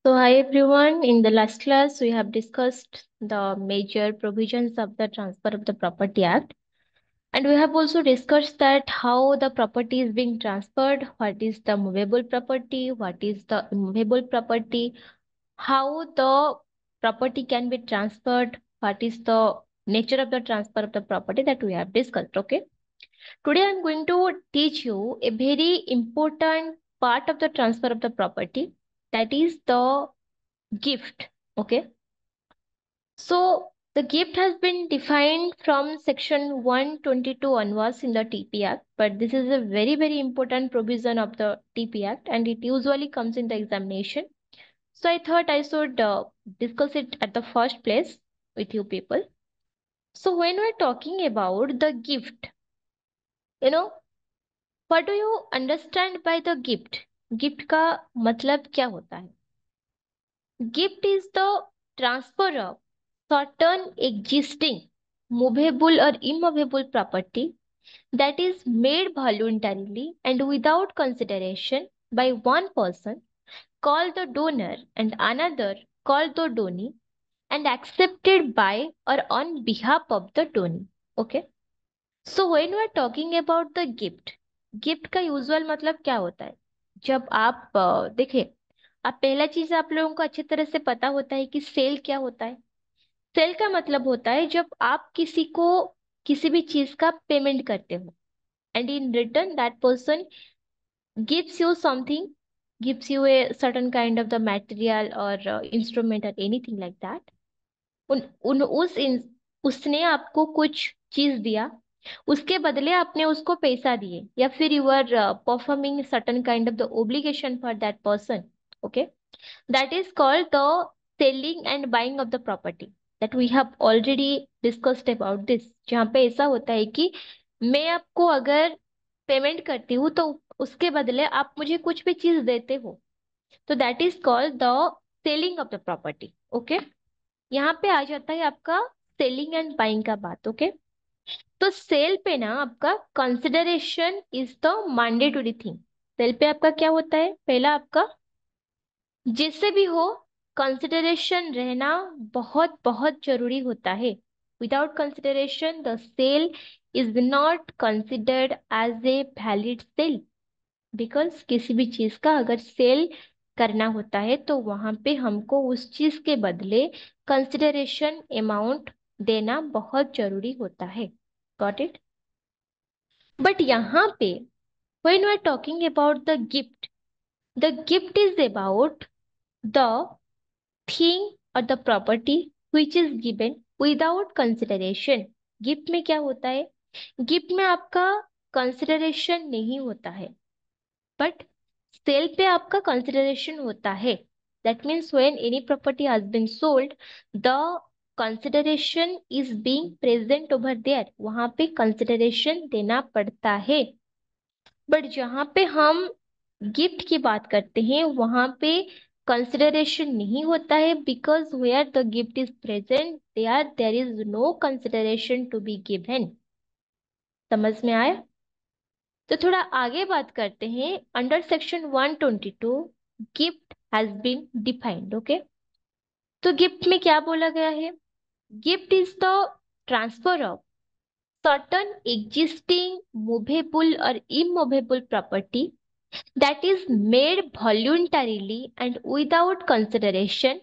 So, hi everyone. In the last class, we have discussed the major provisions of the Transfer of the Property Act, and we have also discussed that how the property is being transferred, what is the movable property, what is the immovable property, how the property can be transferred, what is the nature of the transfer of the property that we have discussed. Okay. Today, I'm going to teach you a very important part of the transfer of the property, that is the gift. Okay, so the gift has been defined from section 122 onwards in the TP Act, but this is a very important provision of the TP Act and it usually comes in the examination. So I thought I should discuss it at the first place with you people. So when we're talking about the gift, you know, what do you understand by the gift? Gift का मतलब क्या होता है? Gift is the transfer of certain existing movable or immovable property that is made voluntarily and without consideration by one person called the donor and another called the donee and accepted by or on behalf of the donee. Okay. So when we are talking about the gift का usual मतलब क्या होता है? जब आप देखिए, आप पहला चीज आप लोगों को अच्छी तरह से पता होता है कि सेल क्या होता है. सेल का मतलब होता है जब आप किसी को किसी भी चीज का पेमेंट करते हो and in return that person gives you something, gives U a certain kind of the material और इंस्ट्रूमेंट और एनीथिंग लाइक दैट. उन उन उस इन, उसने आपको कुछ चीज दिया, उसके बदले आपने उसको पैसा दिए, या फिर you are performing certain kind of the obligation for that person. Okay, that is called the selling and buying of the property that we have already discussed about this. जहाँ पे ऐसा होता है कि मैं आपको अगर पेमेंट करती हूँ तो उसके बदले आप मुझे कुछ भी चीज देते हो, तो that is called the selling of the property. Okay, यहाँ पे आ जाता है आपका सेलिंग एंड बाइंग का बात. ओके, तो सेल पे ना आपका consideration is the mandatory thing. Sale पे आपका क्या होता है? पहला आपका जिससे भी हो कंसिडरेशन रहना बहुत बहुत जरूरी होता है. Without consideration the sale is not considered as a valid sale. Because किसी भी चीज का अगर सेल करना होता है तो वहां पे हमको उस चीज के बदले कंसिडरेशन अमाउंट देना बहुत जरूरी होता है. Got it? बट यहाँ पे when we are talking about the gift is about the thing or the property which is given without consideration. Gift में क्या होता है? गिफ्ट में आपका कंसिडरेशन नहीं होता है, बट सेल पे आपका कंसिडरेशन होता है. That means when any property has been sold, the consideration is being present over there. वहां पे कंसिडरेशन देना पड़ता है. बट जहाँ पे हम गिफ्ट की बात करते हैं वहां पे कंसिडरेशन नहीं होता है, because where the gift is present there is no consideration to be given. समझ में आया? तो थोड़ा आगे बात करते हैं. Under section 122 gift has been defined. Okay, तो गिफ्ट में क्या बोला गया है? Gift is the transfer of certain existing movable or immovable property that is made voluntarily and without consideration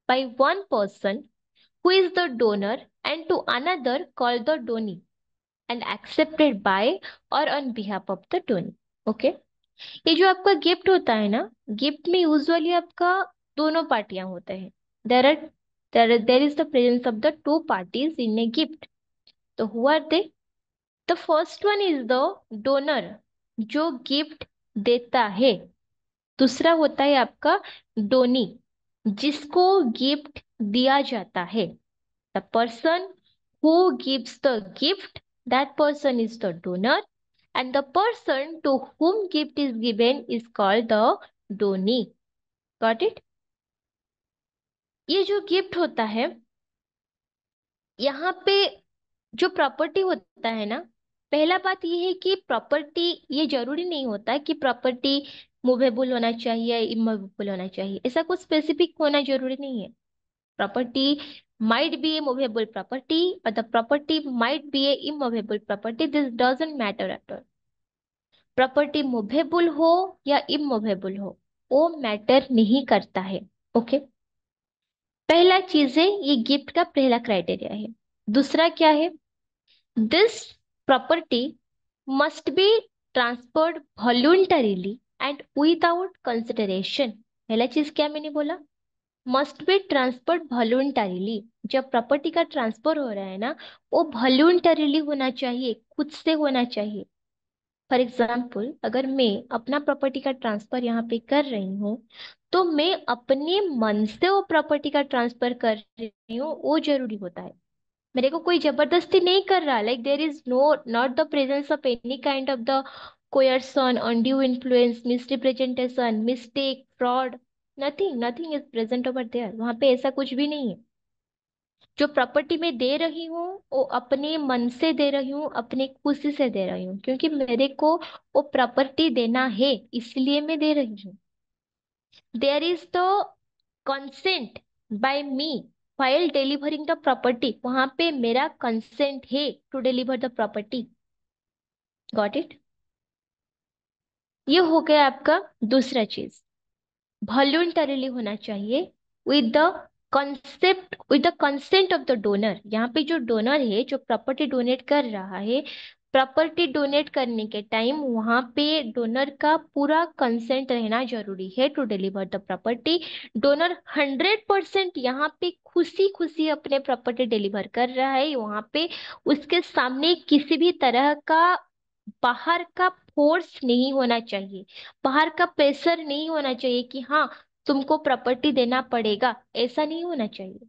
by one person who is the donor and to another called the donee and accepted by or on behalf of the donee. Okay, ये जो आपका gift होता है ना, gift में usually आपका दोनों पार्टियां होते हैं. There are there is the presence of the two parties in a gift. तो who are they? The first one is the donor, जो गिफ्ट देता है. दूसरा होता है आपका डोनी, जिसको गिफ्ट दिया जाता है. The person who gives the gift, that person is the donor and the person to whom gift is given is called the donee. Got it? ये जो गिफ्ट होता है, यहाँ पे जो प्रॉपर्टी होता है ना, पहला बात ये है कि प्रॉपर्टी, ये जरूरी नहीं होता कि प्रॉपर्टी मूवेबल होना चाहिए, इमूवेबल होना चाहिए, ऐसा कुछ स्पेसिफिक होना जरूरी नहीं है। Property might be a movable property, but the property might be a immovable property. This doesn't matter at all. Property movable हो या इमूवेबल हो, वो मैटर नहीं करता है। ओके, पहला चीज है, ये गिफ्ट का पहला क्राइटेरिया है। दूसरा क्या है? This property must be transferred voluntarily and without consideration. पहला चीज क्या मैंने बोला? Must be transferred voluntarily. जब प्रॉपर्टी का ट्रांसफर हो रहा है ना, वो वॉलंटरीली होना चाहिए, खुद से होना चाहिए। फॉर एग्जाम्पल, अगर मैं अपना प्रॉपर्टी का ट्रांसफर यहाँ पे कर रही हूँ, तो मैं अपने मन से वो प्रॉपर्टी का ट्रांसफर कर रही हूँ, वो जरूरी होता है। मेरे को कोई जबरदस्ती नहीं कर रहा, like there is no not the presence of any kind of the coercion, undue influence, misrepresentation, mistake, fraud, nothing is present over there। वहां पे ऐसा कुछ भी नहीं है। जो प्रॉपर्टी मैं दे रही हूँ, वो अपने मन से दे रही हूँ, अपनी खुशी से दे रही हूँ, क्योंकि मेरे को वो प्रॉपर्टी देना है, इसलिए मैं दे रही हूँ। There is the consent by me while delivering the property। वहां पे मेरा कंसेंट है to deliver the property. Got it? ये हो गया आपका दूसरा चीज। वॉलंटरीली होना चाहिए, with the concept, with the consent of the donor. यहाँ पे जो डोनर है, जो प्रॉपर्टी डोनेट कर रहा है, प्रॉपर्टी डोनेट करने के टाइम वहां पे डोनर का पूरा कंसेंट रहना जरूरी है to deliver the property. Donor 100% यहाँ पे खुशी खुशी अपने प्रॉपर्टी डिलीवर कर रहा है। वहां पे उसके सामने किसी भी तरह का बाहर का फोर्स नहीं होना चाहिए, बाहर का प्रेशर नहीं होना चाहिए कि हाँ तुमको प्रॉपर्टी देना पड़ेगा, ऐसा नहीं होना चाहिए।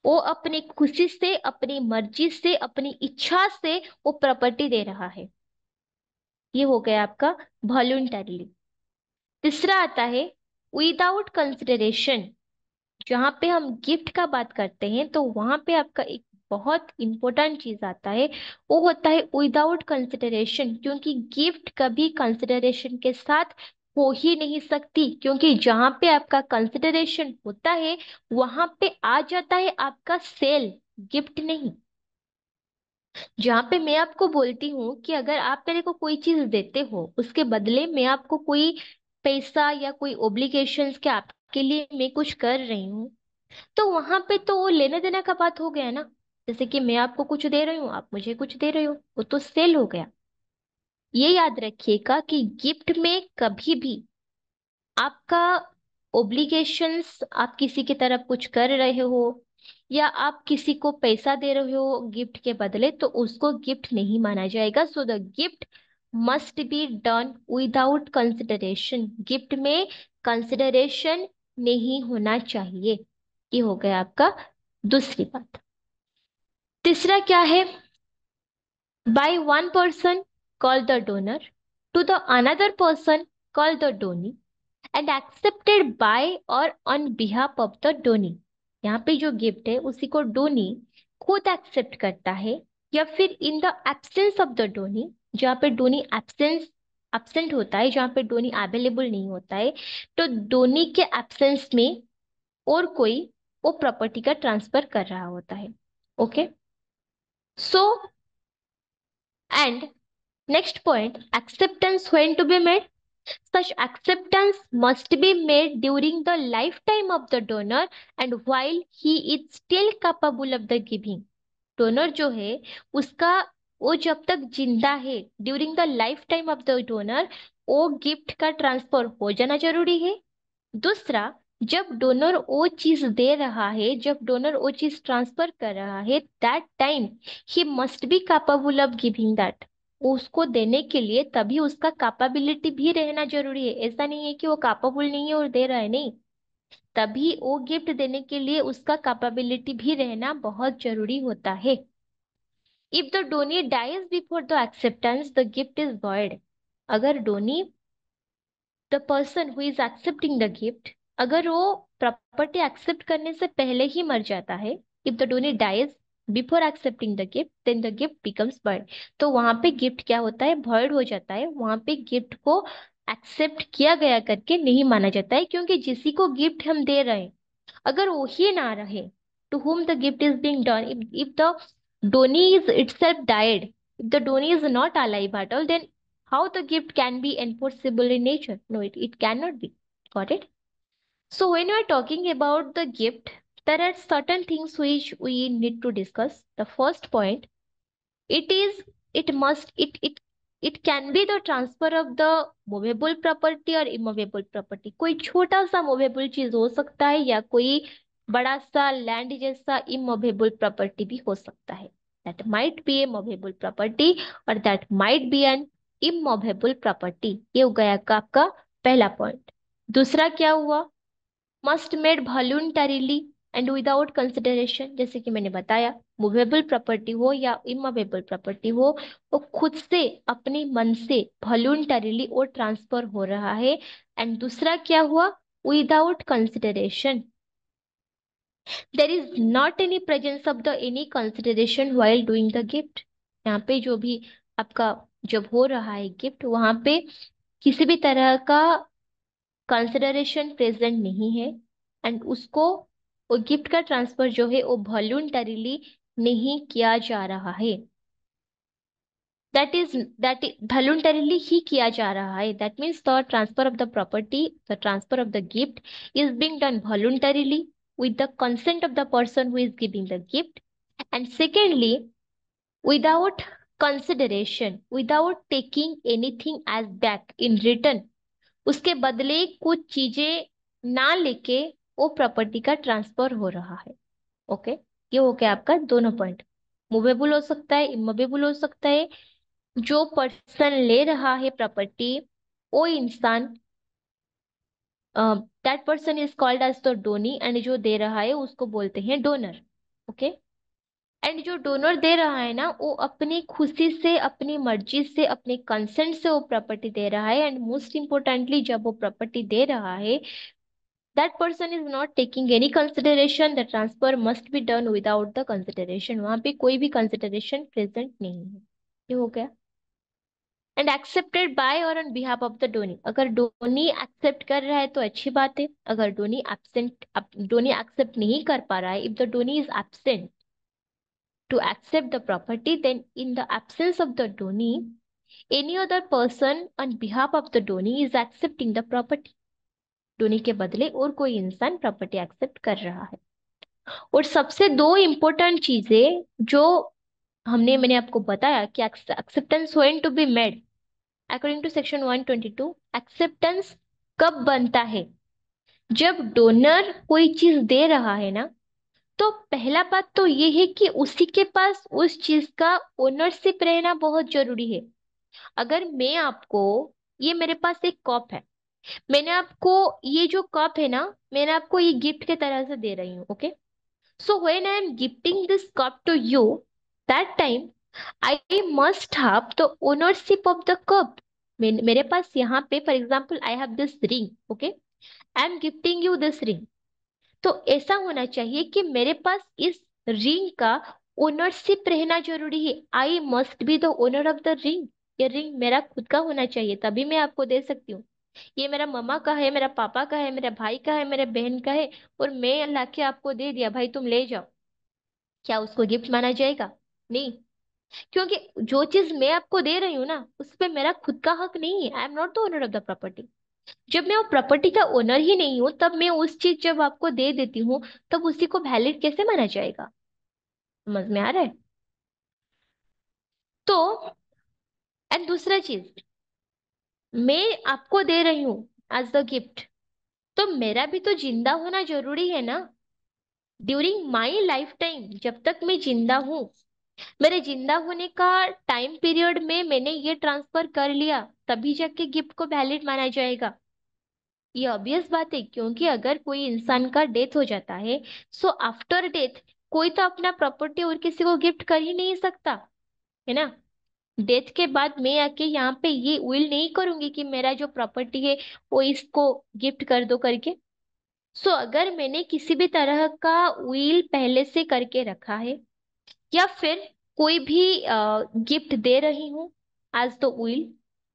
वो अपनी खुशी से, अपनी मर्जी से, अपनी इच्छा से वो प्रॉपर्टी दे रहा है। ये हो गया आपका वॉलंटरीली। तीसरा आता है विदाउट कंसिडरेशन। जहां पे हम गिफ्ट का बात करते हैं, तो वहां पे आपका एक बहुत इंपॉर्टेंट चीज आता है, वो होता है विदाउट कंसिडरेशन। क्योंकि गिफ्ट कभी कंसिडरेशन के साथ हो ही नहीं सकती, क्योंकि जहां पे आपका कंसिडरेशन होता है, वहां पे आ जाता है आपका सेल, गिफ्ट नहीं। जहां पे मैं आपको बोलती हूँ कि अगर आप मेरे को कोई चीज देते हो, उसके बदले मैं आपको कोई पैसा या कोई ओब्लिगेशंस के आपके लिए मैं कुछ कर रही हूँ, तो वहां पे तो वो लेने देने का बात हो गया ना। जैसे कि मैं आपको कुछ दे रही हूँ, आप मुझे कुछ दे रहे हो, वो तो सेल हो गया। ये याद रखिएगा कि गिफ्ट में कभी भी आपका ओब्लिगेशंस, आप किसी की तरफ कुछ कर रहे हो या आप किसी को पैसा दे रहे हो गिफ्ट के बदले, तो उसको गिफ्ट नहीं माना जाएगा। So the gift must be done without consideration. Gift में कंसिडरेशन नहीं होना चाहिए। ये हो गया आपका दूसरी बात। तीसरा क्या है? By one person call the donor to the another person call the donee and accepted by और on behalf of the donee. यहाँ पे जो गिफ्ट है उसी को डोनी खुद एक्सेप्ट करता है, या फिर in the absence of the Downey, जहाँ पे डोनी एब्सेंट होता है, जहाँ पे डोनी अवेलेबल नहीं होता है, तो डोनी के एब्सेंस में और कोई वो प्रॉपर्टी का ट्रांसफर कर रहा होता है। Okay, so and next point, acceptance when to be made. Such acceptance must be made during the lifetime of the donor and while he is still capable of the giving। Donor जो है उसका, वो जब तक जिंदा है, during the life time of the donor, वो gift का ट्रांसफर हो जाना जरूरी है। दूसरा, जब डोनर वो चीज दे रहा है, जब डोनर वो चीज ट्रांसफर कर रहा है, that time he must be capable of giving that. उसको देने के लिए तभी उसका कैपेबिलिटी भी रहना जरूरी है। ऐसा नहीं है कि वो कैपेबल नहीं है और दे रहा है, नहीं। तभी वो गिफ्ट देने के लिए उसका कैपेबिलिटी भी रहना बहुत जरूरी होता है। If the donee dies before the acceptance the gift is void। अगर donee, the person who is accepting the gift, अगर वो प्रॉपर्टी एक्सेप्ट करने से पहले ही मर जाता है, if the donee dies before accepting the gift, then the gift becomes void। तो वहां पे गिफ्ट क्या होता है? void हो जाता है। वहां पे गिफ्ट को एक्सेप्ट किया गया करके नहीं माना जाता है, क्योंकि जिसी को गिफ्ट हम दे रहे हैं, अगर वो ही ना रहे, to whom the gift is being done, if the donee is itself died, if the donee is not alive at all, then how the gift can be enforceable in nature? No, it cannot be. Got it? So when we are talking about the gift, there are certain things which we need to discuss. The first point, it is, it must, it can be the transfer of the movable property or immovable property. कोई छोटा सा movable चीज हो सकता है, या कोई बड़ा सा लैंड जैसा इमूवेबल प्रॉपर्टी भी हो सकता है. That might be a movable property और that might be an immovable property. ये हो गया आपका पहला पॉइंट. दूसरा क्या हुआ? Must made voluntarily and without consideration. जैसे कि मैंने बताया, मूवेबल प्रॉपर्टी हो या इमूवेबल प्रॉपर्टी हो, वो खुद से अपने मन से वॉलंटरीली वो ट्रांसफर हो रहा है. एंड दूसरा क्या हुआ? Without consideration. There is not any presence of the any consideration while doing the gift. यहाँ पे जो भी आपका जब हो रहा है गिफ्ट, वहां पे किसी भी तरह का कंसिडरेशन प्रेजेंट नहीं है. एंड उसको, वो गिफ्ट का ट्रांसफर जो है वो वॉलंटरीली नहीं किया जा रहा है. दैट इज वॉलंटरीली ही किया जा रहा है. That means the transfer of the property, the transfer of the gift is being done voluntarily with the consent of the person who is giving the gift. And secondly, without consideration, without taking anything as back in return. उसके बदले कुछ चीजें ना लेके वो property का transfer हो रहा है. ओके, ये हो गया आपका दोनों पॉइंट. मूवेबल हो सकता है, इमूवेबल हो सकता है. जो पर्सन ले रहा है प्रॉपर्टी, वो इंसान, that person is called as the donee, and जो दे रहा है उसको बोलते हैं डोनर. ओके. एंड जो डोनर दे रहा है ना, वो अपनी खुशी से, अपनी मर्जी से, अपने कंसेंट से वो प्रॉपर्टी दे रहा है. एंड मोस्ट इंपोर्टेंटली, जब वो प्रॉपर्टी दे रहा है, that person is not taking any consideration. The transfer must be done without the consideration. वहां पे कोई भी consideration present नहीं है. ये हो गया. एंड एक्सेप्टेड बाय और on behalf of the Downey. अगर डोनी एक्सेप्ट कर रहा है तो अच्छी बात है. अगर डोनी एब्सेंट, डोनी एक्सेप्ट नहीं कर पा रहा है, if the Downey is absent to accept the property, then in the absence of the donee, any other person on behalf of the donee is accepting the property. Donee के बदले और कोई इंसान प्रॉपर्टी एक्सेप्ट कर रहा है. और सबसे दो इंपॉर्टेंट चीजें जो मैंने आपको बताया कि acceptance when to be made according to section 122. Acceptance कब बनता है? जब डोनर कोई चीज दे रहा है ना, तो पहला बात तो ये है कि उसी के पास उस चीज का ओनरशिप रहना बहुत जरूरी है. अगर मैं आपको, ये मेरे पास एक कप है, मैंने आपको ये जो कप है ना, मैंने आपको ये गिफ्ट के तरह से दे रही हूँ. Okay. So when I am gifting this cup to you, that time I must have the ownership of the cup. मेरे पास यहाँ पे for example I have this ring. Okay. I am gifting you this ring. तो ऐसा होना चाहिए कि मेरे पास इस रिंग का ओनरशिप रहना जरूरी है. I must be the owner of the ring. ये रिंग मेरा खुद का होना चाहिए, तभी मैं आपको दे सकती हूँ. ये मेरा मम्मा का है, मेरा पापा का है, मेरे भाई का है, मेरे बहन का है, और मैं लाके आपको दे दिया, भाई तुम ले जाओ. क्या उसको गिफ्ट माना जाएगा? नहीं. क्योंकि जो चीज मैं आपको दे रही हूँ ना, उस पे मेरा खुद का हक नहीं है. I am not the owner of the property. जब मैं वो प्रॉपर्टी का ओनर ही नहीं हूं, तब मैं उस चीज जब आपको दे देती हूँ, तब उसी को वैलिड कैसे माना जाएगा? समझ में आ रहा है? तो एंड दूसरा चीज, मैं आपको दे रही हूँ एज द गिफ्ट, तो मेरा भी तो जिंदा होना जरूरी है ना. ड्यूरिंग माई लाइफ टाइम, जब तक मैं जिंदा हूँ, मेरे जिंदा होने का टाइम पीरियड में मैंने ये ट्रांसफर कर लिया, तभी जाके गिफ्ट को वैलिड माना जाएगा. ये ऑब्वियस बात है, क्योंकि अगर कोई इंसान का डेथ हो जाता है, सो आफ्टर डेथ कोई तो अपना प्रॉपर्टी और किसी को गिफ्ट कर ही नहीं सकता, है ना. डेथ के बाद मैं आके यहाँ पे ये विल नहीं करूंगी कि मेरा जो प्रॉपर्टी है वो इसको गिफ्ट कर दो करके. सो अगर मैंने किसी भी तरह का विल पहले से करके रखा है, या फिर कोई भी गिफ्ट दे रही हूँ एज द विल,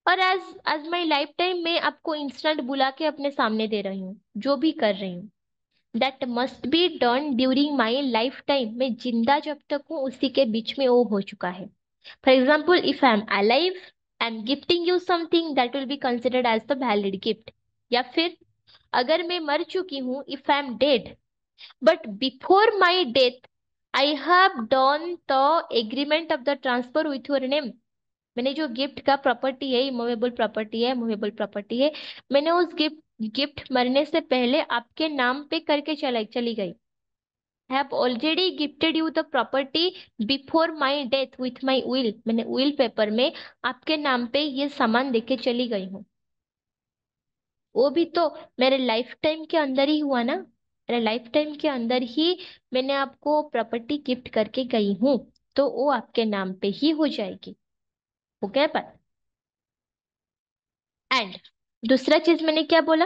और as as my life time मैं आपको इंस्टेंट बुला के अपने सामने दे रही हूँ, जो भी कर रही हूँ that must be done during my life time, मैं जिंदा जब तक हूँ उसी के बीच में वो हो चुका है। For example, if I am alive, I am gifting you something that will be considered as the valid gift. या फिर अगर मैं मर चुकी हूँ, if I am dead, but before my death I have done the agreement of the transfer with your name, मैंने जो gift का प्रॉपर्टी है, इमूवेबल प्रॉपर्टी है, मूवेबल प्रॉपर्टी है, मैंने उस गिफ्ट गिफ्ट मरने से पहले आपके नाम पे करके चली गई। I have already gifted you the property before my death with my will, मैंने विल पेपर में आपके नाम पे ये सामान देके चली गई हूँ। वो भी तो मेरे लाइफ टाइम के अंदर ही हुआ ना, मेरे लाइफ टाइम के अंदर ही मैंने आपको प्रॉपर्टी गिफ्ट करके गई हूँ, तो वो आपके नाम पे ही हो जाएगी। हो गया बात। एंड दूसरा चीज मैंने क्या बोला,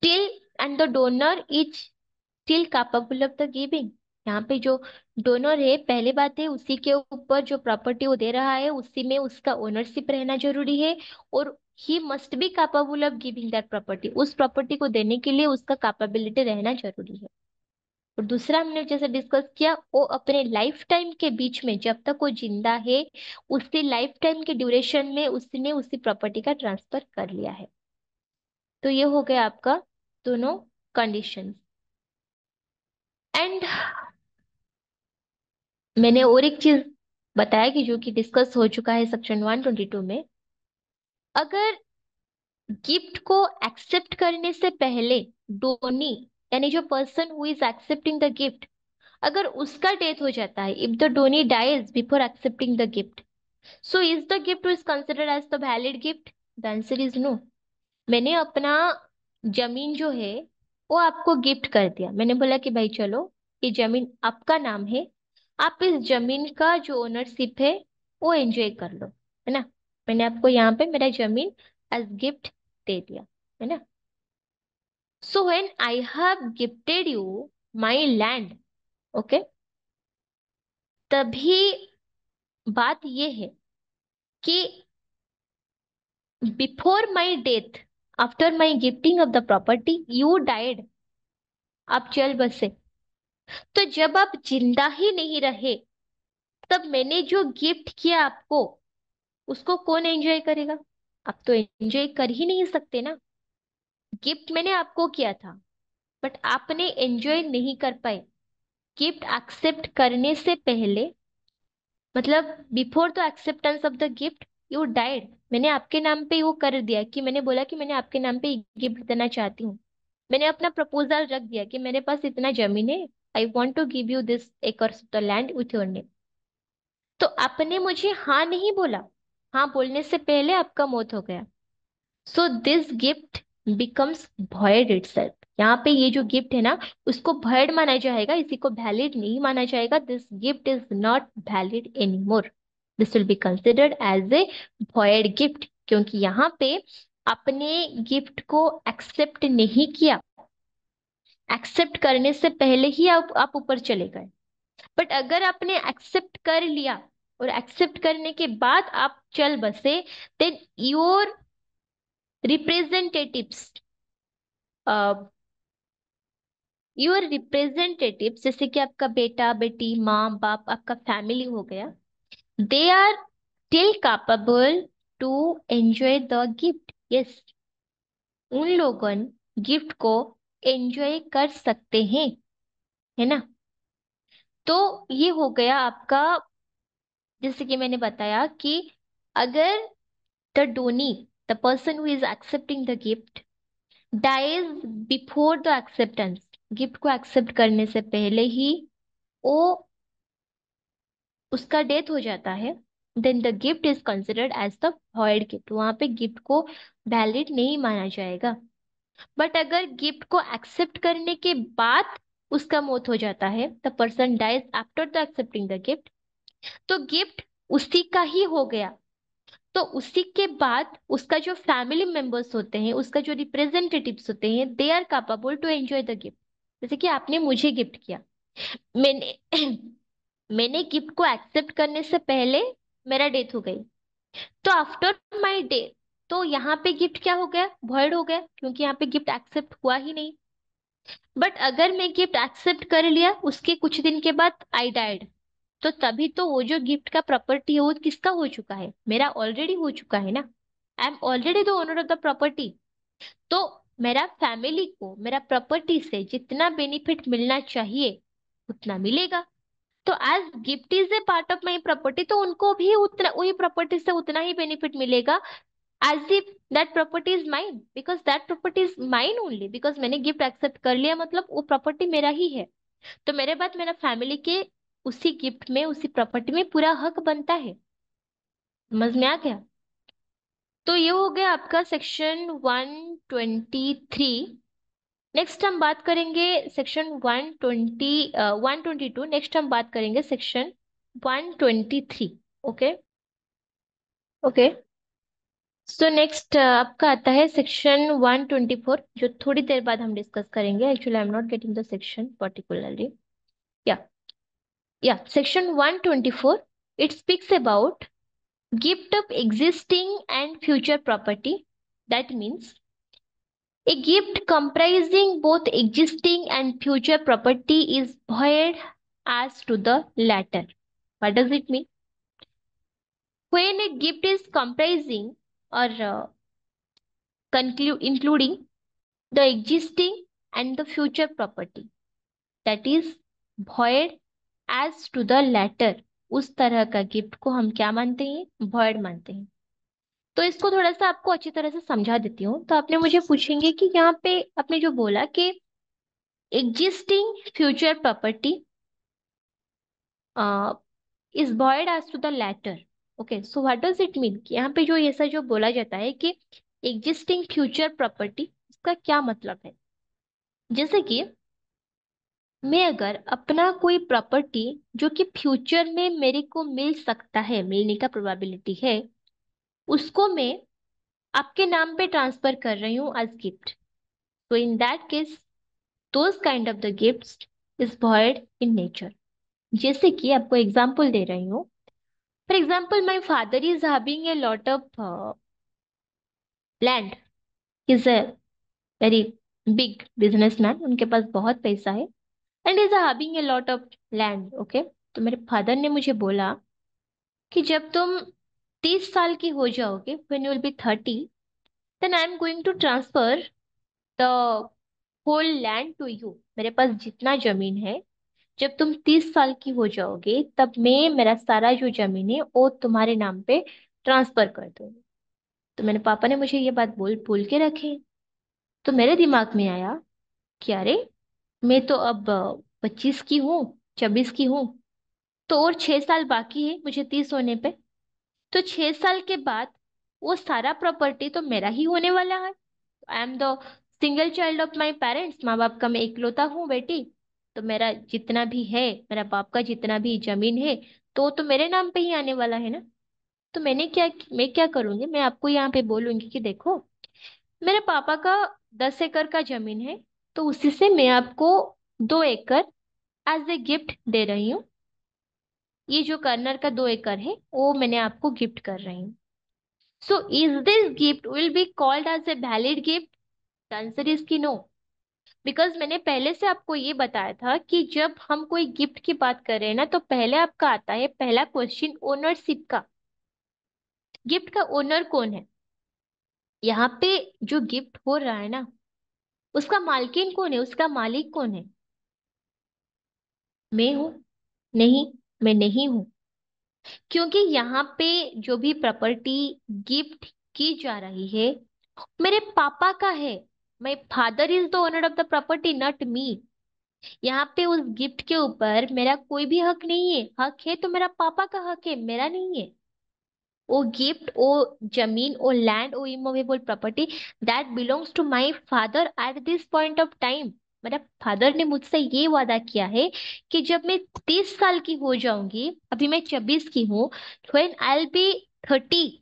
till and the donor is still capable of the giving. यहाँ पे जो डोनर है, पहली बात है उसी के ऊपर जो प्रॉपर्टी वो दे रहा है उसी में उसका ओनरशिप रहना जरूरी है, और he must be capable of giving that property, उस प्रॉपर्टी को देने के लिए उसका कैपेबिलिटी रहना जरूरी है। और दूसरा हमने जैसे डिस्कस किया, वो अपने लाइफ टाइम के बीच में जब तक वो जिंदा है उसी लाइफ टाइम के ड्यूरेशन में उसने उसी प्रॉपर्टी का ट्रांसफर कर लिया है। तो ये हो गया आपका दोनों कंडीशन। एंड मैंने और एक चीज बताया कि जो कि डिस्कस हो चुका है सेक्शन 122 में, अगर गिफ्ट को एक्सेप्ट करने से पहले डोनी, यानी जो person who is accepting the gift, अगर उसका डेथ हो जाता है, if the donee dies before accepting the gift, so is the gift is considered as the valid gift? The answer is no. मैंने अपना जमीन जो है वो आपको गिफ्ट कर दिया, मैंने बोला कि भाई चलो ये जमीन आपका नाम है, आप इस जमीन का जो ओनरशिप है वो एंजॉय कर लो, है ना। मैंने आपको यहाँ पे मेरा जमीन एज गिफ्ट दे दिया, है ना। सो when I have gifted you my land, okay, तभी बात ये है कि before my death, after my gifting of the property, you died, आप चल बसे। तो जब आप जिंदा ही नहीं रहे, तब मैंने जो गिफ्ट किया आपको उसको कौन एंजॉय करेगा? आप तो एंजॉय कर ही नहीं सकते ना। गिफ्ट मैंने आपको किया था, बट आपने एंजॉय नहीं कर पाए। गिफ्ट एक्सेप्ट करने से पहले, मतलब before the acceptance of the gift, you died, मैंने आपके नाम पे वो कर दिया कि मैंने बोला कि मैंने आपके नाम पे गिफ्ट देना चाहती हूँ। मैंने अपना प्रपोजल रख दिया कि मेरे पास इतना जमीन है, I want to give you this acres of the land with your name. तो आपने मुझे हाँ नहीं बोला, हाँ बोलने से पहले आपका मौत हो गया। So this gift becomes void itself. यहाँ पे ये जो गिफ्ट है ना, उसको भॉइड माना जाएगा, इसी को वैलिड नहीं माना जाएगा। This gift is not valid any more, this will be considered as a void gift, क्योंकि यहाँ पे आपने गिफ्ट को एक्सेप्ट नहीं किया, एक्सेप्ट करने से पहले ही आप ऊपर चले गए। बट अगर आपने एक्सेप्ट कर लिया और एक्सेप्ट करने के बाद आप चल बसे, then your representatives, your representatives जैसे कि आपका बेटा बेटी माँ बाप, आपका फैमिली हो गया, they are still capable to enjoy the gift. Yes, उन लोगों गिफ्ट को एंजॉय कर सकते हैं, है ना। तो ये हो गया आपका, जैसे कि मैंने बताया कि अगर the donee, the person who is accepting the gift, dies before the acceptance, gift को एक्सेप्ट करने से पहले ही वो उसका डेथ हो जाता है, then the gift is considered as the void gift, वहां पे गिफ्ट को वैलिड नहीं माना जाएगा। बट अगर गिफ्ट को एक्सेप्ट करने के बाद उसका मौत हो जाता है, the person dies after the accepting the gift, तो गिफ्ट उसी का ही हो गया। तो उसी के बाद उसका जो फैमिली मेंबर्स होते हैं, उसका जो रिप्रेजेंटेटिव्स होते हैं, they are capable to enjoy the gift. जैसे कि आपने मुझे गिफ्ट किया, मैंने मैंने गिफ्ट को एक्सेप्ट करने से पहले मेरा डेथ हो गई, तो आफ्टर माई डे, तो यहाँ पे गिफ्ट क्या हो गया, भॉइड हो गया, क्योंकि यहाँ पे गिफ्ट एक्सेप्ट हुआ ही नहीं। बट अगर मैं गिफ्ट एक्सेप्ट कर लिया, उसके कुछ दिन के बाद आई डाइड, तो तभी तो वो जो गिफ्ट का प्रॉपर्टी है वो किसका हो चुका है, मेरा ऑलरेडी हो चुका है ना। I am already the owner of the property. तो मेरा फैमिली को मेरा प्रॉपर्टी से जितना बेनिफिट मिलना चाहिए उतना मिलेगा। तो as gift is a part of my property, तो उनको भी उतना, वही प्रॉपर्टी से उतना ही बेनिफिट मिलेगा, as if that property is mine, because that property is mine only, because मैंने गिफ्ट एक्सेप्ट कर लिया, मतलब वो प्रॉपर्टी मेरा ही है। तो मेरे बाद मेरा फैमिली के उसी गिफ्ट में, उसी प्रॉपर्टी में पूरा हक बनता है। समझ में आ गया? तो ये हो गया आपका सेक्शन 123। नेक्स्ट हम बात करेंगे सेक्शन 122। नेक्स्ट हम बात करेंगे section 123। Okay. Okay. So next आपका आता है सेक्शन 124, जो थोड़ी देर बाद हम डिस्कस करेंगे। Actually I am not getting the section particularly. या या section 124, it speaks about gift of existing and future property. That means a gift comprising both existing and future property is void as to the latter. What does it mean? When a gift is comprising or including the existing and the future property, that is void as to the latter, उस तरह का gift को हम क्या मानते हैं, void मानते हैं। तो इसको थोड़ा सा आपको अच्छी तरह से समझा देती हूँ। तो आपने मुझे पूछेंगे कि यहाँ पे आपने जो बोला कि existing future property is void as to the latter. Okay, so what does it mean, कि यहाँ पे जो ऐसा जो बोला जाता है कि एग्जिस्टिंग फ्यूचर प्रॉपर्टी, इसका क्या मतलब है। जैसे कि मैं अगर अपना कोई प्रॉपर्टी जो कि फ्यूचर में मेरे को मिल सकता है, मिलने का प्रोबेबिलिटी है, उसको मैं आपके नाम पे ट्रांसफर कर रही हूँ एज गिफ्ट, तो in that case those kind of the gifts is void in nature। जैसे कि आपको एग्जांपल दे रही हूँ। For example my father is having a lot of land, is a very big businessman, उनके पास बहुत पैसा है, and is having a lot of land. Okay, तो मेरे फादर ने मुझे बोला कि जब तुम 30 साल की हो जाओगे, when you will be 30, then I am going to transfer the whole land to you. मेरे पास जितना जमीन है, जब तुम 30 साल की हो जाओगे, तब मैं मेरा सारा जो जमीन है वो तुम्हारे नाम पे ट्रांसफर कर दूंगी। तो मेरे पापा ने मुझे ये बात बोल बोल के रखी। तो मेरे दिमाग में आया कि अरे, मैं तो अब 25 की हूँ, 26 की हूँ, तो और 6 साल बाकी है मुझे 30 होने पे। तो 6 साल के बाद वो सारा प्रॉपर्टी तो मेरा ही होने वाला है। आई am the single child of my parents, माँ बाप का मैं इकलौता हूँ बेटी। तो मेरा जितना भी है, मेरा बाप का जितना भी जमीन है, तो मेरे नाम पे ही आने वाला है ना। तो मैं क्या करूंगी, मैं आपको यहाँ पे बोलूंगी कि देखो, मेरे पापा का 10 एकड़ का जमीन है, तो उसी से मैं आपको 2 एकड़ एज ए गिफ्ट दे रही हूँ। ये जो कर्नर का 2 एकड़ है वो मैंने आपको गिफ्ट कर रही हूँ। So is this gift will be called as a valid gift? Answer is की नो। बिकॉज मैंने पहले से आपको ये बताया था कि जब हम कोई गिफ्ट की बात कर रहे हैं ना, तो पहले आपका आता है पहला क्वेश्चन ओनरशिप का। गिफ्ट का ओनर कौन है? यहाँ पे जो गिफ्ट हो रहा है ना, उसका मालकिन कौन है, उसका मालिक कौन है? मैं हूं? नहीं, मैं नहीं हूं। क्योंकि यहाँ पे जो भी प्रॉपर्टी गिफ्ट की जा रही है, मेरे पापा का है। My father is the owner of the property, not me. यहाँ पे उस गिफ्ट के ऊपर मेरा कोई भी हक नहीं है। हक है तो मेरा पापा का हक है, मेरा नहीं है। वो गिफ्ट, वो जमीन, वो लैंड, वो immovable property, that belongs to my father at this point of time. मेरा फादर ने मुझसे ये वादा किया है कि जब मैं 30 साल की हो जाऊंगी, अभी मैं 26 की हूँ, व्हेन आई विल बी 30,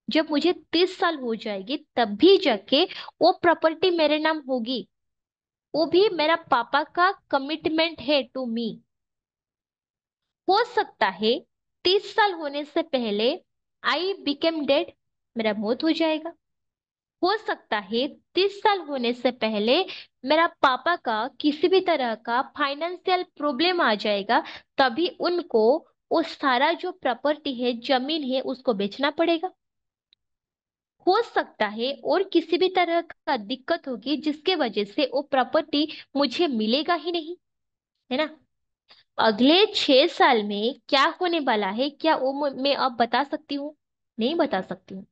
जब मुझे 30 साल हो जाएगी, तब भी जाके वो प्रॉपर्टी मेरे नाम होगी। वो भी मेरा पापा का कमिटमेंट है टू मी। हो सकता है 30 साल होने से पहले आई बिकेम डेड, मेरा मौत हो जाएगा। हो सकता है 30 साल होने से पहले मेरा पापा का किसी भी तरह का फाइनेंशियल प्रॉब्लम आ जाएगा, तभी उनको वो सारा जो प्रॉपर्टी है, जमीन है, उसको बेचना पड़ेगा। हो सकता है और किसी भी तरह का दिक्कत होगी जिसके वजह से वो प्रॉपर्टी मुझे मिलेगा ही नहीं, है ना। अगले 6 साल में क्या होने वाला है, क्या वो मैं अब बता सकती हूँ? नहीं बता सकती हूँ।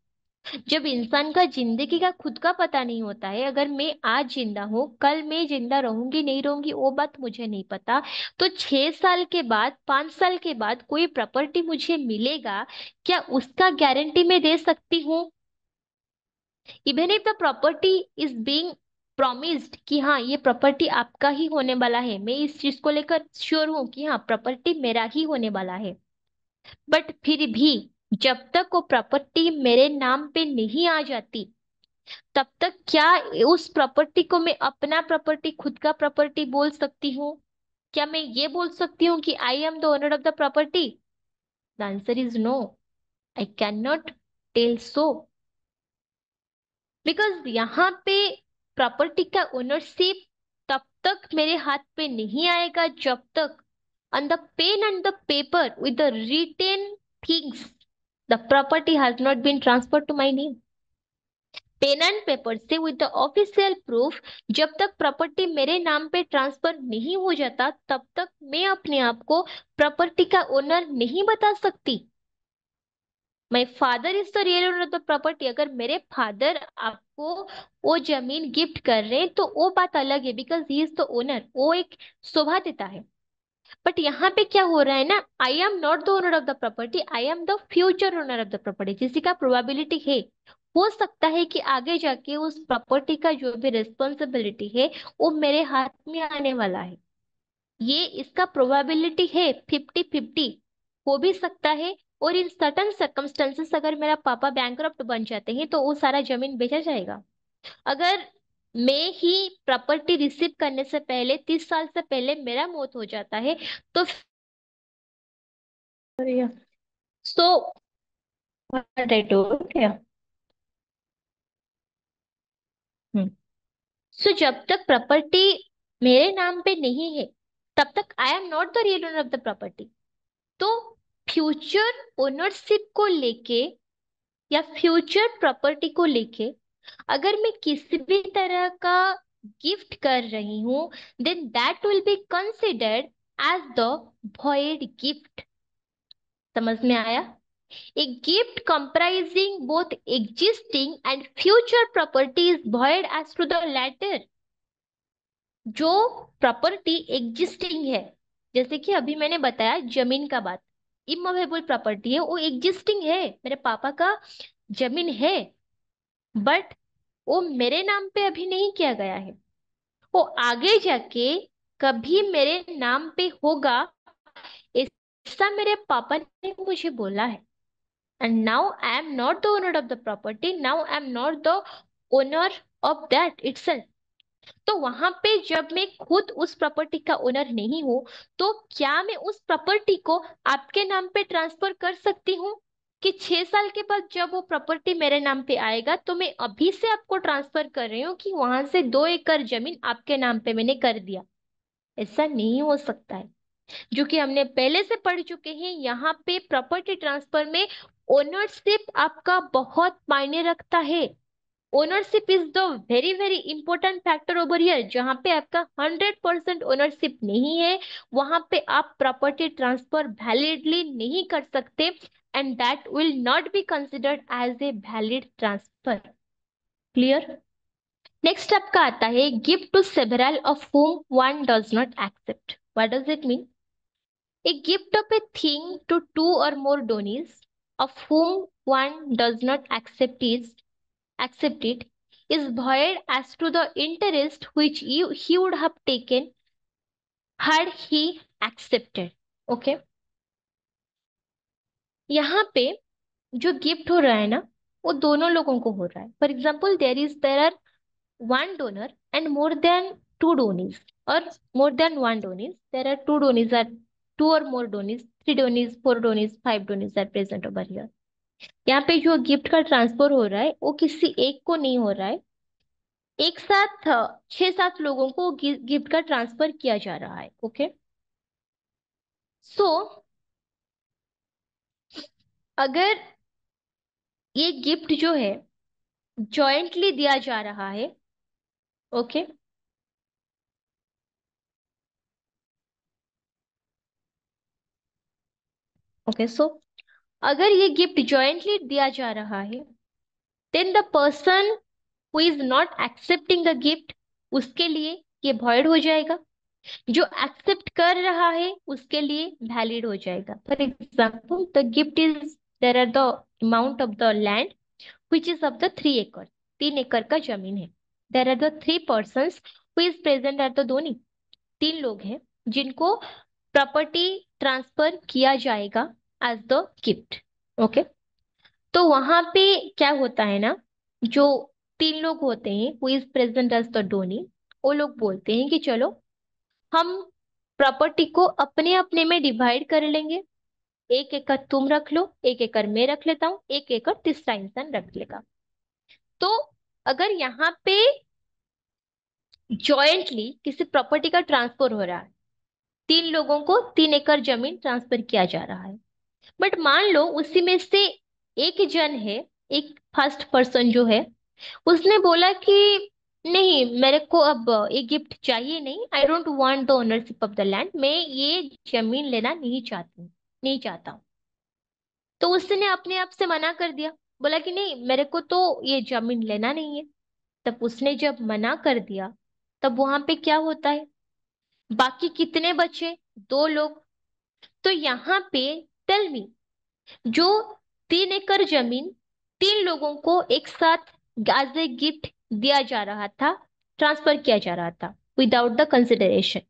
जब इंसान का जिंदगी का खुद का पता नहीं होता है, अगर मैं आज जिंदा हूँ, कल मैं जिंदा रहूंगी नहीं रहूंगी वो बात मुझे नहीं पता, तो 6 साल के बाद, 5 साल के बाद कोई प्रॉपर्टी मुझे मिलेगा, क्या उसका गारंटी मैं दे सकती हूँ? Even if the property is being promised कि हाँ ये प्रॉपर्टी आपका ही होने वाला है, मैं इस चीज को लेकर श्योर हूँ कि हाँ प्रॉपर्टी मेरा ही होने वाला है, बट फिर भी जब तक वो प्रॉपर्टी मेरे नाम पे नहीं आ जाती, तब तक क्या उस प्रॉपर्टी को मैं अपना प्रॉपर्टी, खुद का प्रॉपर्टी बोल सकती हूँ? क्या मैं ये बोल सकती हूँ कि I am the owner of the property? The answer is no, I can not tell so. Because यहाँ पे प्रॉपर्टी का ओनरशिप तब तक मेरे हाथ पे नहीं आएगा जब तक on the pen and the paper with the written things the property has not been transfer to my name. Pen and paper से विद द ऑफिशियल प्रूफ, जब तक प्रॉपर्टी मेरे नाम पे ट्रांसफर नहीं हो जाता, तब तक मैं अपने आप को प्रॉपर्टी का ओनर नहीं बता सकती। My father is the real owner of the property. अगर मेरे फादर आपको वो जमीन गिफ्ट कर रहे हैं तो वो बात अलग है, because he is the owner, वो एक शोभा देता है। बट यहाँ पे क्या हो रहा है ना, I am not the owner of the property, I am the future owner of the property, जिसकी का प्रोबेबिलिटी है। हो सकता है कि आगे जाके उस प्रॉपर्टी का जो भी रिस्पॉन्सिबिलिटी है वो मेरे हाथ में आने वाला है। ये इसका प्रोबेबिलिटी है 50-50, हो भी सकता है। और इन सर्टन सर्कमस्टेंसेस अगर मेरा पापा बैंकरप्ट बन जाते हैं तो वो सारा जमीन बेचा जाएगा। अगर मैं ही प्रॉपर्टी रिसीव करने से पहले, 30 साल से पहले मेरा मौत हो जाता है, तो सो व्हाट आई टोल्ड, सो जब तक प्रॉपर्टी मेरे नाम पे नहीं है, तब तक I am not the real owner of the property. तो फ्यूचर ओनरशिप को लेके या फ्यूचर प्रॉपर्टी को लेके अगर मैं किसी भी तरह का गिफ्ट कर रही हूं, then that will be considered as the void gift. समझ में आया? A gift comprising both existing and future property is void as to the latter। जो प्रॉपर्टी एग्जिस्टिंग है, जैसे कि अभी मैंने बताया जमीन का बात, इमूवेबल प्रॉपर्टी है, वो एग्जिस्टिंग है, मेरे पापा का जमीन है, बट वो मेरे नाम पे अभी नहीं किया गया है, वो आगे जाके कभी मेरे नाम पे होगा, ऐसा मेरे पापा ने मुझे बोला है। And now I am not the owner of the property, now I am not the owner of that itself. तो वहां पे जब मैं खुद उस प्रॉपर्टी का ओनर नहीं हूं, तो क्या मैं उस प्रॉपर्टी को आपके नाम पे ट्रांसफर कर सकती हूँ कि 6 साल के बाद जब वो प्रॉपर्टी मेरे नाम पे आएगा तो मैं अभी से आपको ट्रांसफर कर रही हूँ कि वहां से 2 एकड़ जमीन आपके नाम पे मैंने कर दिया? ऐसा नहीं हो सकता है। जो कि हमने पहले से पढ़ चुके हैं, यहाँ पे प्रॉपर्टी ट्रांसफर में ओनरशिप आपका बहुत मायने रखता है। Ownership is the very very important factor over here. जहां पे आपका 100% ओनरशिप नहीं है, वहां पे आप प्रॉपर्टी ट्रांसफर वैलिडली नहीं कर सकते, and that will not be considered as a valid transfer. Clear? Next आपका आता है gift to several of whom one does not accept. What does it mean? A gift of a thing to two or more donors of whom one does not accept it is void as to the interest which he would have taken had he accepted। Okay, यहाँ पे जो gift हो रहा है ना, वो दोनों लोगों को हो रहा है। For example there are one donor and more than two donors, or more than one donors, there are two or more donors, three donors, four donors, five donors are present over here। यहाँ पे जो gift का transfer हो रहा है वो किसी एक को नहीं हो रहा है, एक साथ 6-7 लोगों को गिफ्ट का ट्रांसफर किया जा रहा है। ओके, सो अगर ये गिफ्ट जो है जॉइंटली दिया जा रहा है, ओके, ओके, सो अगर ये गिफ्ट जॉइंटली दिया जा रहा है, then the person who is not accepting the gift, उसके लिए ये भॉइड हो जाएगा। जो एक्सेप्ट कर रहा है उसके लिए वैलिड हो जाएगा। For example, the gift is, there are the amount of the land which is of the 3 acre, 3 एकड़ का जमीन है। There are the 3 person who is present at the donee, 3 लोग हैं जिनको प्रॉपर्टी ट्रांसफर किया जाएगा एज द गिफ्ट। ओके, तो वहां पे क्या होता है ना, जो 3 लोग होते हैं who is present as the donee, वो लोग बोलते हैं कि चलो हम प्रॉपर्टी को अपने अपने में डिवाइड कर लेंगे। 1 एकड़ तुम रख लो, 1 एकड़ मैं रख लेता हूँ, 1 एकड़ तीसरा इंसान रख लेगा। तो अगर यहाँ पे जॉइंटली किसी प्रॉपर्टी का ट्रांसफर हो रहा है, 3 लोगों को 3 एकड़ जमीन ट्रांसफर किया जा रहा है, बट मान लो उसी में से एक जन है, एक फर्स्ट पर्सन जो है, उसने बोला कि नहीं, मेरे को अब ये गिफ्ट चाहिए नहीं, I don't want the ownership of the land, मैं ये जमीन लेना नहीं चाहती हूँ, नहीं चाहता हूँ। तो उसने अपने आप से मना कर दिया, बोला कि नहीं, मेरे को तो ये जमीन लेना नहीं है। तब उसने जब मना कर दिया, तब वहां पे क्या होता है, बाकी कितने बचे, 2 लोग। तो यहाँ पे टेल मी, जो 3 एकड़ जमीन 3 लोगों को एक साथ एज ए गिफ्ट दिया जा रहा था, ट्रांसफर किया जा रहा था विदाउट द कंसिडरेशन,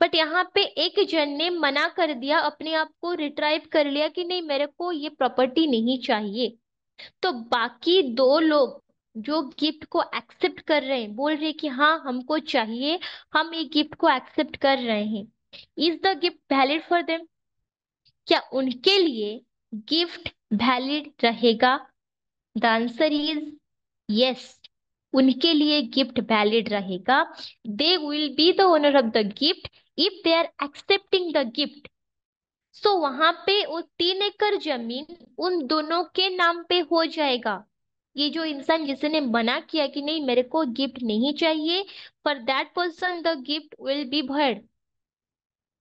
बट यहाँ पे एक जन ने मना कर दिया, अपने आप को रिट्राइव कर लिया कि नहीं, मेरे को ये प्रॉपर्टी नहीं चाहिए। तो बाकी 2 लोग जो गिफ्ट को एक्सेप्ट कर रहे हैं, बोल रहे हैं कि हाँ हमको चाहिए, हम ये गिफ्ट को एक्सेप्ट कर रहे हैं, is the gift valid for them? क्या उनके लिए गिफ्ट वैलिड रहेगा? द आंसर इज यस, उनके लिए गिफ्ट वैलिड रहेगा। They will be the owner of the gift if they are accepting the gift. So वहां पे वो 3 एकड़ जमीन उन दोनों के नाम पे हो जाएगा। ये जो इंसान जिसने मना किया कि नहीं मेरे को गिफ्ट नहीं चाहिए, for that person the gift will be void.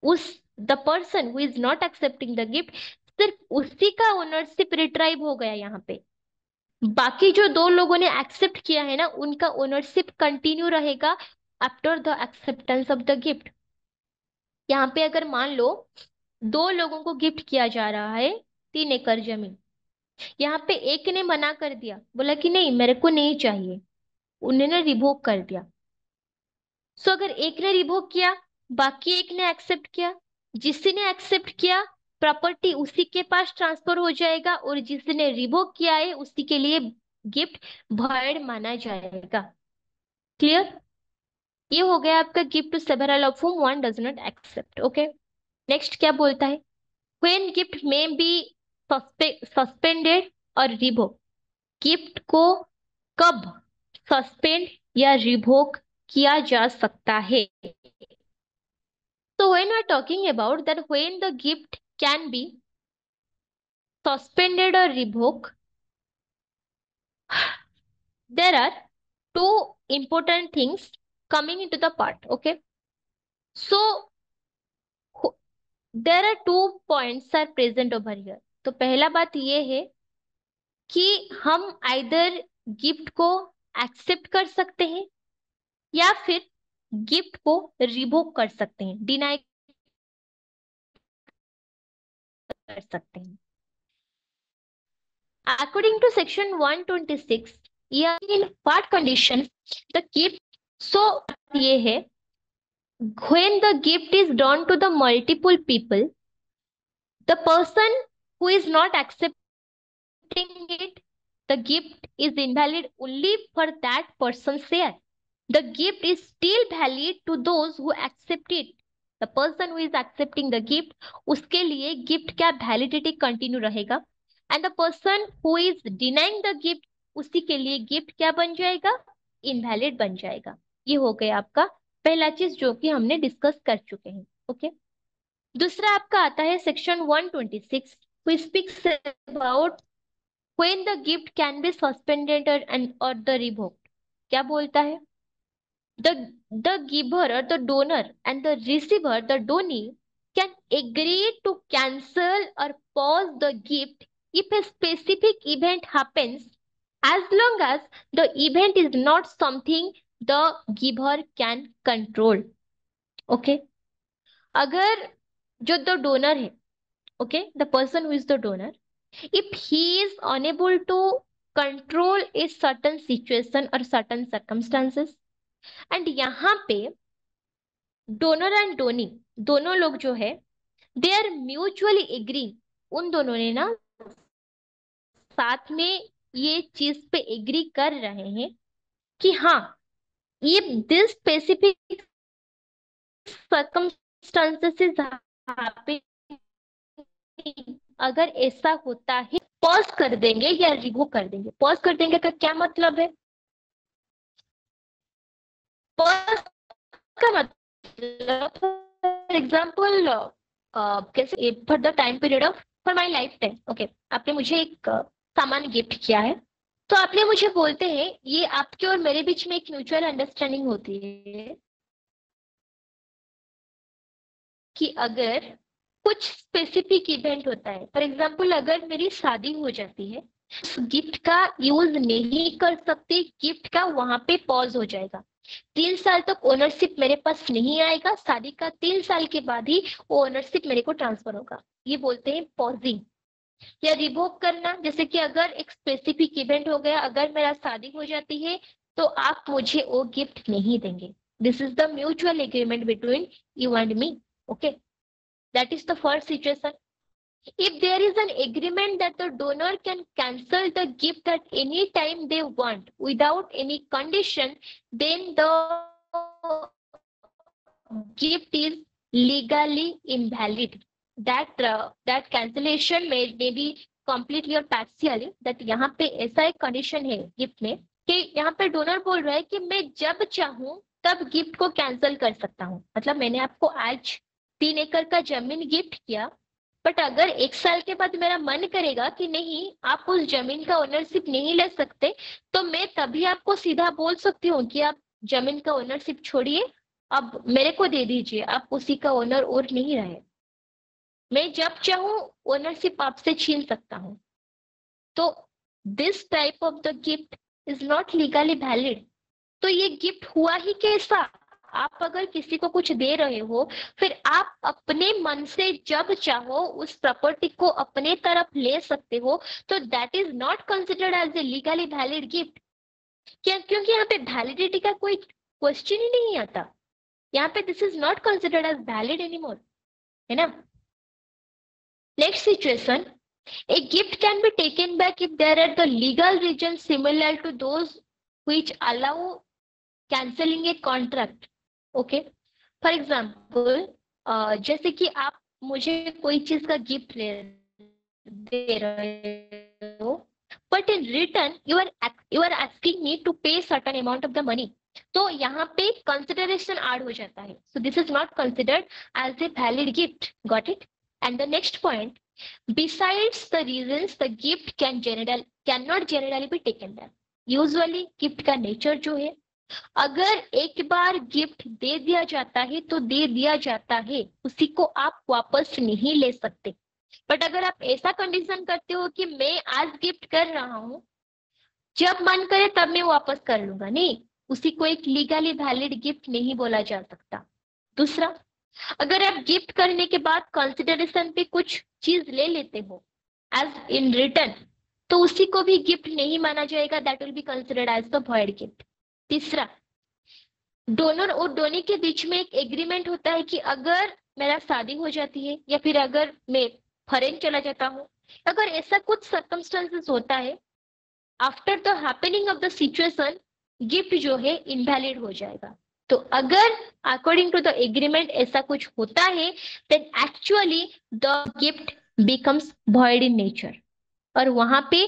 उस the person who is not accepting the gift, सिर्फ उसी का ओनरशिप रिट्राइव हो गया यहाँ पे। बाकी जो 2 लोगों ने एक्सेप्ट किया है ना, उनका ओनरशिप कंटिन्यू रहेगा after the acceptance of the gift. यहाँ पे अगर मान लो 2 लोगों को गिफ्ट किया जा रहा है 3 एकड़ जमीन, यहाँ पे एक ने मना कर दिया, बोला कि नहीं मेरे को नहीं चाहिए, उन्होंने रिवोक कर दिया। सो अगर एक ने रिवोक किया, बाकी एक ने एक्सेप्ट किया, जिसने एक्सेप्ट किया प्रॉपर्टी उसी के पास ट्रांसफर हो जाएगा, और जिसने रिवोक किया है उसी के लिए गिफ्ट भॉइड माना जाएगा। क्लियर? ये हो गया आपका gift to several of whom one does not accept. Okay, next क्या बोलता है, व्हेन गिफ्ट में बी सस्पेंडेड और रिवोक, गिफ्ट को कब सस्पेंड या रिवोक किया जा सकता है? So when we are talking about that, when the gift can be suspended or revoked, there are two important things coming into the part. Okay, so there are 2 points are present over here. तो पहला बात ये है कि हम either gift को accept कर सकते हैं या फिर गिफ्ट को रिवोक कर सकते हैं, डिनाई कर सकते हैं। According to section 126, yeah, in what condition the gift, so ये है, when the gift is done to the multiple people, the person who is not accepting it, the gift is invalid only for that person's share. The gift is still valid to those who accept it. The person who is accepting the gift, उसके लिए gift क्या validity continue रहेगा, and the person who is denying the gift, उसी के लिए gift क्या बन जाएगा, इनवैलिड बन जाएगा। ये हो गया आपका पहला चीज जो कि हमने डिस्कस कर चुके हैं। ओके, दूसरा आपका आता है section 126, which speaks about when the gift can be suspended or the revoked। क्या बोलता है, the giver or the donor and the receiver, the donee, can agree to cancel or pause the gift if a specific event happens, as long as the event is not something the giver can control। okay, अगर जो the donor है, okay, the person who is the donor, if he is unable to control a certain situation or certain circumstances, and यहाँ पे donor and Downey दोनों लोग जो है they are mutually agree, उन दोनों ने ना साथ में ये चीज पे एग्री कर रहे हैं कि हाँ, ये this specific circumstances is happening, अगर ऐसा होता है पॉज कर देंगे या रिवोक कर देंगे। पॉज कर देंगे का क्या मतलब है, पॉज का मतलब फॉर एग्जाम्पल कैसे for the time period of for my life time. Okay, आपने मुझे एक सामान गिफ्ट किया है, तो आपने मुझे बोलते हैं ये आपके और मेरे बीच में एक म्यूचुअल अंडरस्टैंडिंग होती है कि अगर कुछ स्पेसिफिक इवेंट होता है, फॉर एग्जाम्पल अगर मेरी शादी हो जाती है, गिफ्ट का यूज नहीं कर सकते, गिफ्ट का वहां पे पॉज हो जाएगा, 3 साल तक ओनरशिप मेरे पास नहीं आएगा, शादी का 3 साल के बाद ही वो ओनरशिप मेरे को ट्रांसफर होगा। ये बोलते हैं पॉजिंग। या रिवोक करना, जैसे कि अगर एक स्पेसिफिक इवेंट हो गया, अगर मेरा शादी हो जाती है तो आप मुझे वो गिफ्ट नहीं देंगे। This is the mutual agreement between you and me. Okay, that is the first situation. If there is an agreement that the donor can cancel the gift at any time they want without any condition, then the gift is legally invalid. That cancellation may be completely or partially, that यहाँ पे ऐसा एक condition है gift में कि यहाँ पे donor बोल रहा है कि मैं जब चाहूं तब गिफ्ट को कैंसिल कर सकता हूँ। मतलब मैंने आपको आज 3 एकड़ का जमीन गिफ्ट किया, बट अगर 1 साल के बाद मेरा मन करेगा कि नहीं आप उस जमीन का ओनरशिप नहीं ले सकते, तो मैं तभी आपको सीधा बोल सकती हूँ कि आप जमीन का ओनरशिप छोड़िए, अब मेरे को दे दीजिए, आप उसी का ओनर और नहीं रहे। मैं जब चाहूं ओनरशिप आपसे छीन सकता हूं। तो this type of the gift is not legally valid. तो ये गिफ्ट हुआ ही कैसा, आप अगर किसी को कुछ दे रहे हो, फिर आप अपने मन से जब चाहो उस प्रॉपर्टी को अपने तरफ ले सकते हो, तो that is not considered as a legally valid gift. क्या, क्योंकि यहाँ पे वैलिडिटी का कोई क्वेश्चन ही नहीं आता। यहाँ पे this is not considered as valid anymore, है ना। Next situation, a gift can be taken back if there are the legal reasons similar to those which allow cancelling a contract। Okay, for example जैसे कि आप मुझे कोई चीज का gift दे रहे हो, but in return you are asking me to pay certain amount of the money, तो यहाँ पे कंसिडरेशन ऐड हो जाता है। So this is not considered as a valid gift. Got it. And the next point, besides the reasons the gift cannot generally be taken back। Usually gift का nature जो है, अगर एक बार गिफ्ट दे दिया जाता है तो दे दिया जाता है, उसी को आप वापस नहीं ले सकते। बट अगर आप ऐसा कंडीशन करते हो कि मैं आज गिफ्ट कर रहा हूं, जब मन करे तब मैं वापस कर लूंगा, नहीं, उसी को एक लीगली वैलिड गिफ्ट नहीं बोला जा सकता। दूसरा, अगर आप गिफ्ट करने के बाद कंसिडरेशन पे कुछ चीज ले लेते हो एज इन रिटर्न, तो उसी को भी गिफ्ट नहीं माना जाएगा, that will be considered as the void gift. तीसरा, डोनर और डोनी के बीच में एक एग्रीमेंट होता है कि अगर मेरा शादी हो जाती है या फिर अगर मैं फॉरेन चला जाता हूँ, अगर ऐसा कुछ सर्कमस्टेंसेस होता है, after the happening of the situation gift जो है इनवैलिड हो जाएगा। तो अगर अकॉर्डिंग टू द एग्रीमेंट ऐसा कुछ होता है, then actually the gift becomes void in nature। और वहां पे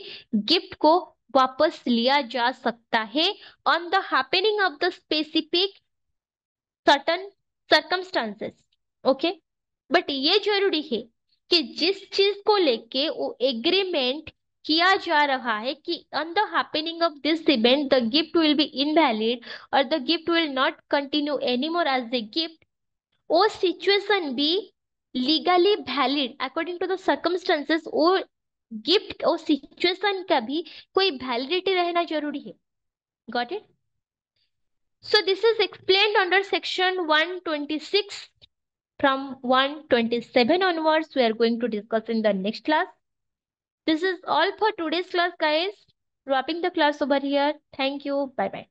गिफ्ट को वापस लिया जा सकता है on the happening of the specific certain circumstances. Okay, but ये जरूरी है कि जिस चीज को लेके वो एग्रीमेंट किया जा रहा है कि on the happening of this event the gift will be invalid और the gift will not continue any more as a gift, वो सिचुएशन भी legally valid according to the circumstances, वो गिफ्ट और सिचुएशन का भी कोई वैलिडिटी रहना जरूरी है। Got it? So this is explained under section 126. From 127 onwards, we are going to discuss in the next class. This is all for today's class, guys. Wrapping the class over here. Thank you. Bye bye.